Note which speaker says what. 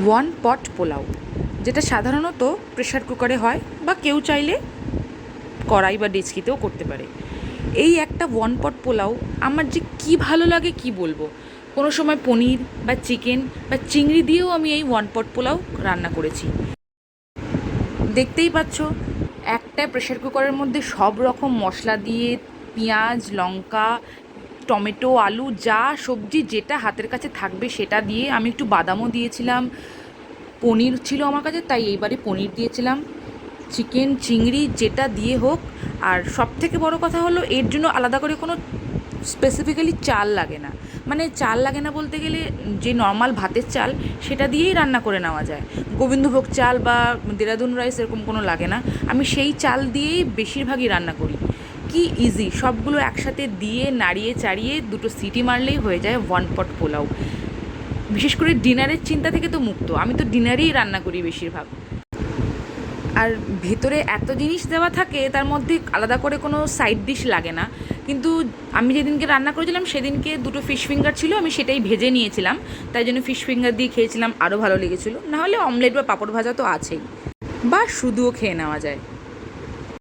Speaker 1: One পট পোলাও, যেটা সাধারণত pressure কুকারে হয় বা কেউ চাইলে কড়াই বা ডেচকিতেও করতে পারে। এই একটা ওয়ান পট পোলাও আমার যে কী ভালো লাগে কি বলবো। কোনো সময় পনির বা চিকেন বা চিংড়ি দিয়েও আমি এই ওয়ান পট পোলাও রান্না করেছি। দেখতেই পাচ্ছ, একটা প্রেশার কুকারের মধ্যে সব রকম মশলা দিয়ে পেঁয়াজ, লঙ্কা, টমেটো, আলু, যা সবজি যেটা হাতের কাছে থাকবে সেটা দিয়ে, আমি একটু বাদামও দিয়েছিলাম, পনির ছিল আমার কাছে তাই এইবারে পনির দিয়েছিলাম, চিকেন, চিংড়ি যেটা দিয়ে হোক। আর সব থেকে বড় কথা হলো, এর জন্য আলাদা করে কোনো স্পেসিফিক্যালি চাল লাগে না। মানে চাল লাগে না বলতে গেলে, যে নর্মাল ভাতের চাল সেটা দিয়েই রান্না করে নেওয়া যায়। গোবিন্দভোগ চাল বা দেরাদুন রাইস এরকম কোনো লাগে না। আমি সেই চাল দিয়েই বেশিরভাগই রান্না করি। কি ইজি, সবগুলো একসাথে দিয়ে নাড়িয়ে চাড়িয়ে দুটো সিটি মারলেই হয়ে যায় ওয়ান পট পোলাও। বিশেষ করে ডিনারের চিন্তা থেকে তো মুক্ত, আমি তো ডিনারেই রান্না করি বেশিরভাগ। আর ভেতরে এত জিনিস দেওয়া থাকে, তার মধ্যে আলাদা করে কোনো সাইড ডিশ লাগে না। কিন্তু আমি যেদিনকে রান্না করেছিলাম সেদিনকে দুটো ফিশ ফিঙ্গার ছিল, আমি সেটাই ভেজে নিয়েছিলাম, তাই জন্য ফিশ ফিঙ্গার দিয়ে খেয়েছিলাম, আরও ভালো লেগেছিলো। নাহলে অমলেট বা পাঁপড় ভাজা তো আছেই, বা শুধুও খেয়ে নেওয়া যায়।